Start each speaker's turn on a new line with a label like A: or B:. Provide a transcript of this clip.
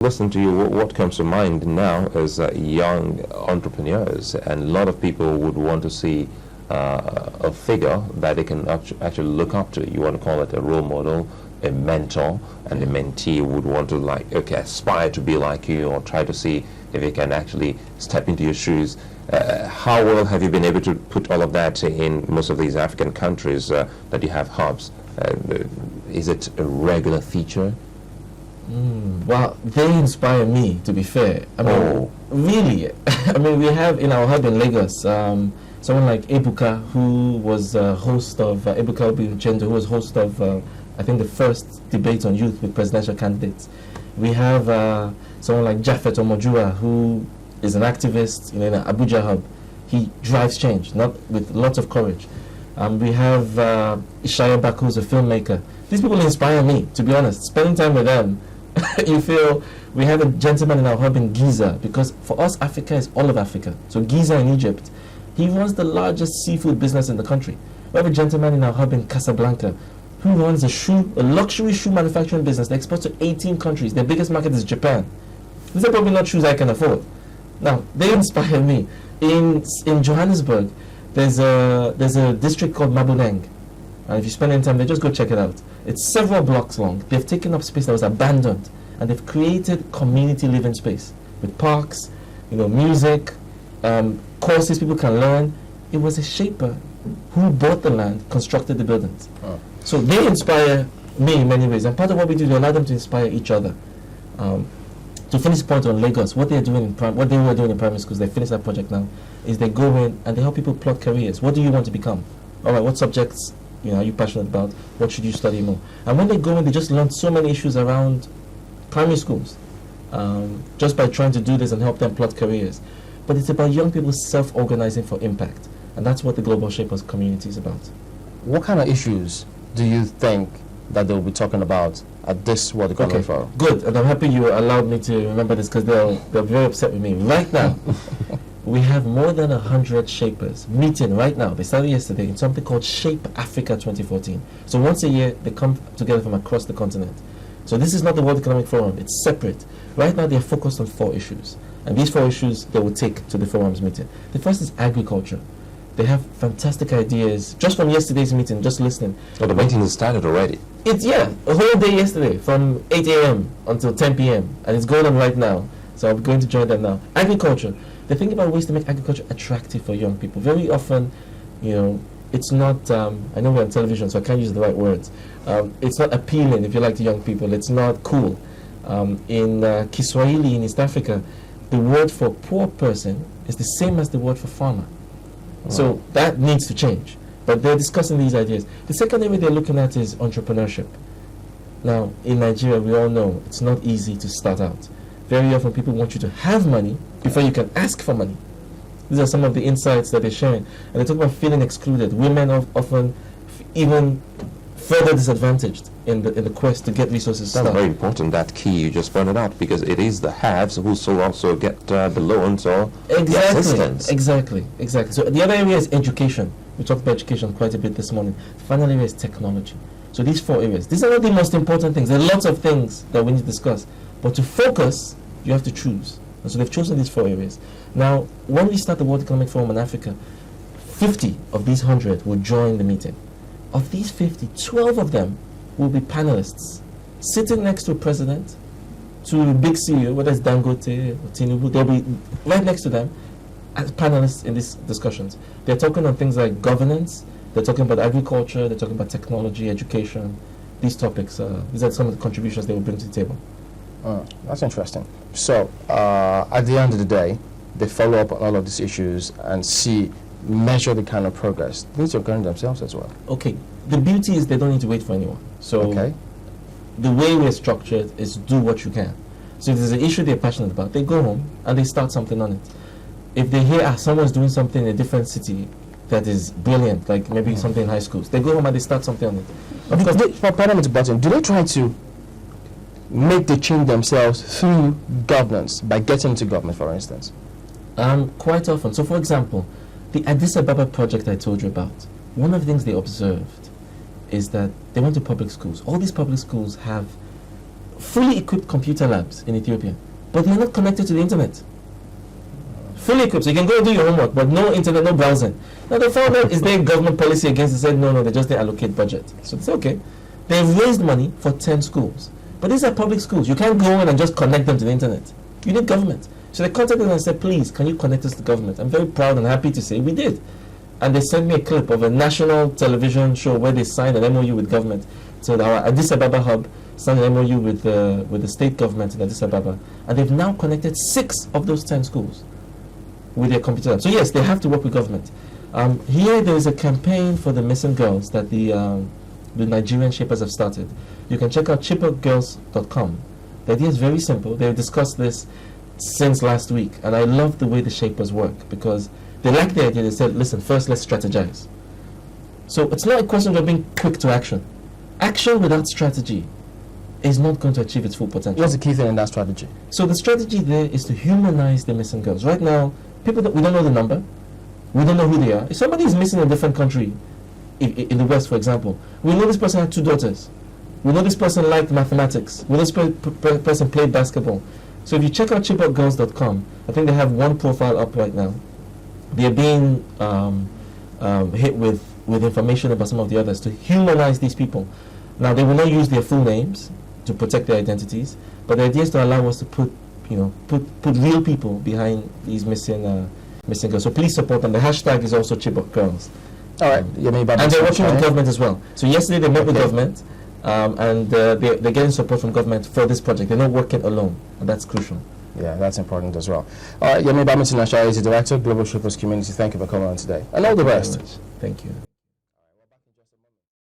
A: listen to you, what comes to mind now is young entrepreneurs, and a lot of people would want to see a figure that they can actually look up to. You want to call it a role model, a mentor, and the mentee would want to aspire to be like you, or try to see if they can actually step into your shoes. How well have you been able to put all of that in most of these African countries that you have hubs? Is it a regular feature?
B: Well, they inspire me, to be fair. I mean, really. I mean, we have in our hub in Lagos someone like Ebuka, who was host of Ebuka Babington-Ashaye, who was host of I think the first debate on youth with presidential candidates. We have someone like Japhet Omojua, who is an activist in the Abuja hub. He drives change, not with lots of courage. We have Ishaya Bak, who's a filmmaker. These people inspire me, to be honest. Spending time with them, you feel. We have a gentleman in our hub in Giza, because for us, Africa is all of Africa. So Giza in Egypt, he runs the largest seafood business in the country. We have a gentleman in our hub in Casablanca who runs a luxury shoe manufacturing business that exports to 18 countries. Their biggest market is Japan. These are probably not shoes I can afford. Now, they inspire me. In Johannesburg, there's a district called Maboneng. And if you spend any time there, just go check it out. It's several blocks long. They've taken up space that was abandoned, and they've created community living space with parks, music, courses people can learn. It was a shaper who bought the land, constructed the buildings. So they inspire me in many ways, and part of what we do is we allow them to inspire each other. To finish the point on Lagos, what they were doing in primary schools, they finished that project now, is they go in and they help people plot careers. What do you want to become? All right, what subjects are you passionate about? What should you study more? And when they go in, they just learn so many issues around primary schools, just by trying to do this and help them plot careers. But it's about young people self-organizing for impact, and that's what the Global Shapers community is about.
C: What kind of issues do you think that they'll be talking about at this World Economic Forum?
B: Good, and I'm happy you allowed me to remember this, because they'll be very upset with me. Right now, we have more than 100 shapers meeting right now. They started yesterday in something called Shape Africa 2014. So once a year, they come together from across the continent. So this is not the World Economic Forum, it's separate. Right now, they're focused on 4 issues. And these 4 issues they will take to the forum's meeting. The first is agriculture. They have fantastic ideas. Just from yesterday's meeting, just listening.
A: Oh, the meeting has started already?
B: A whole day yesterday, from 8 a.m. until 10 p.m. And it's going on right now. So I'm going to join them now. Agriculture. They think about ways to make agriculture attractive for young people. Very often, it's not, I know we're on television, so I can't use the right words. It's not appealing, if you like, to young people. It's not cool. In Kiswahili in East Africa, the word for poor person is the same as the word for farmer. So that needs to change. But they're discussing these ideas. The second area they're looking at is entrepreneurship. Now, in Nigeria, we all know it's not easy to start out. Very often people want you to have money before you can ask for money. These are some of the insights that they're sharing. And they talk about feeling excluded. Women often even further disadvantaged in the quest to get resources.
A: That's very important, that key you just pointed out, because it is the haves who also get the loans or the assistance.
B: Exactly. So the other area is education. We talked about education quite a bit this morning. The final area is technology. So these 4 areas. These are not the most important things. There are lots of things that we need to discuss. But to focus, you have to choose. And so they've chosen these 4 areas. Now, when we start the World Economic Forum in Africa, 50 of these 100 will join the meeting. Of these 50, 12 of them will be panelists, sitting next to a president, to a big CEO, whether it's Dangote or Tinubu. They'll be right next to them as panelists in these discussions. They're talking on things like governance, they're talking about agriculture, they're talking about technology, education, these topics. These are some of the contributions they will bring to the table.
C: That's interesting. So, at the end of the day, they follow up on all of these issues and measure the kind of progress. These are going themselves as well.
B: Okay. The beauty is they don't need to wait for anyone. So, the way we're structured is do what you can. So if there's an issue they're passionate about, they go home and they start something on it. If they hear someone's doing something in a different city that is brilliant, like maybe something in high schools, they go home and they start something on it.
C: Do they try to make the change themselves through governance, by getting into government, for instance?
B: Quite often. So, for example, the Addis Ababa project I told you about, one of the things they observed is that they went to public schools. All these public schools have fully equipped computer labs in Ethiopia, but they're not connected to the internet. Fully equipped, so you can go and do your homework, but no internet, no browsing. Now they found out, is there a government policy against it? They said, no, they just didn't allocate budget. So it's okay. They've raised money for 10 schools. But these are public schools. You can't go in and just connect them to the internet. You need government. So they contacted us and said, please, can you connect us to government? I'm very proud and happy to say we did. And they sent me a clip of a national television show where they signed an MOU with government. So our Addis Ababa hub signed an MOU with the state government in Addis Ababa. And they've now connected 6 of those 10 schools with their computer labs. So yes, they have to work with government. Here there is a campaign for the missing girls that the Nigerian shapers have started. You can check out chippergirls.com. The idea is very simple. They've discussed this since last week, and I love the way the shapers work because they like the idea. They said, listen, first let's strategize. So it's not a question of being quick to action. Action without strategy is not going to achieve its full potential.
C: What's the key thing in that strategy?
B: So the strategy there is to humanize the missing girls. Right now, people that we don't know the number, we don't know who they are. If somebody is missing in a different country, in the West, for example, we know this person had 2 daughters. We know this person liked mathematics. We know this person played basketball. So if you check out chippergirls.com, I think they have one profile up right now. They're being hit with information about some of the others to humanize these people. Now, they will not use their full names to protect their identities, but the idea is to allow us to put real people behind these missing girls. So please support them. The hashtag is also ChibokGirls.
C: All right, Yemi Babington-Ashaye.
B: And they're working with government as well. So yesterday they met with government, and they're getting support from government for this project. They're not working alone, and that's crucial.
C: Yeah, that's important as well. All right, Yemi Babington-Ashaye is the Director of Global Shapers Community. Thank you for coming on today. And all the best.
B: Thank you.